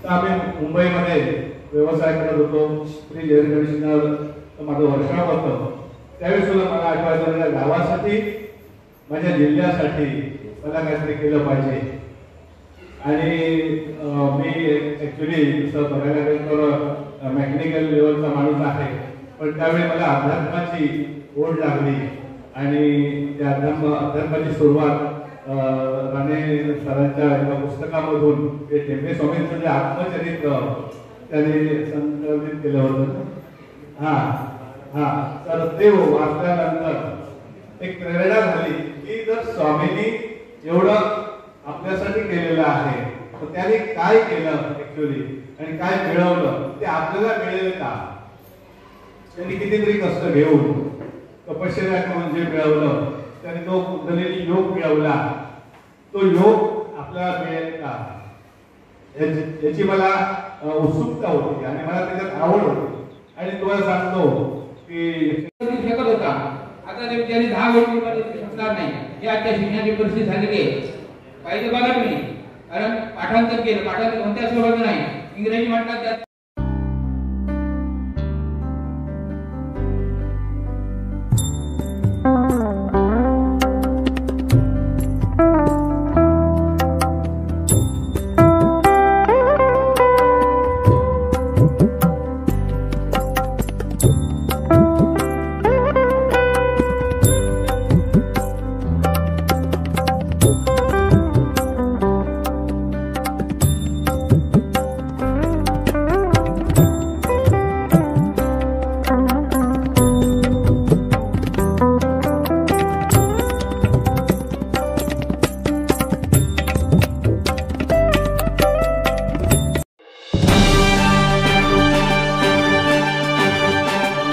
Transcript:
तर आम्ही मुंबईमध्ये व्यवसाय करत होतो, फ्रीज एअर कंडिशनर माझं वर्कशॉप होतं. त्यावेळी सुद्धा मला आठवायचं माझ्या गावासाठी, माझ्या जिल्ह्यासाठी मला काहीतरी केलं पाहिजे. आणि मी ॲक्च्युली जसं बघायला गेलं तर मेकॅनिकल लेवलचा माणूस आहे, पण त्यावेळी मला अध्यात्माची ओढ लागली आणि त्या अध्यात्माची सुरुवात राणे सरांच्या एका पुस्तकामधून ते टेंबे स्वामींचं जे आत्मचरित्र त्याने संकलित केलं होतं. तर ते वाचल्यानंतर एक प्रेरणा झाली की जर स्वामींनी एवढं आपल्यासाठी केलेलं आहे तर त्याने काय केलं ऍक्च्युअली आणि काय मिळवलं ते आपल्याला मिळेल का. त्यांनी कितीतरी कष्ट घेऊन तपश्चर्या करून जे मिळवलं त्याने तो कुंडलिनी योग मिळवला, तो योग आपल्याला मिळेल का याची मला उत्सुकता होती आणि मला त्याच्यात आवड होती. आणि तुम्हाला सांगतो की शकत होता, आता त्यांनी 10 वेळी शकणार नाही. हे आजच्या शिक्षणाची परिस्थिती झालेली आहे. पाहिजे बघा तुम्ही, कारण पाठांतर केलं, पाठांतर कोणत्या स्वरूपाचं नाही, इंग्रजी म्हटलं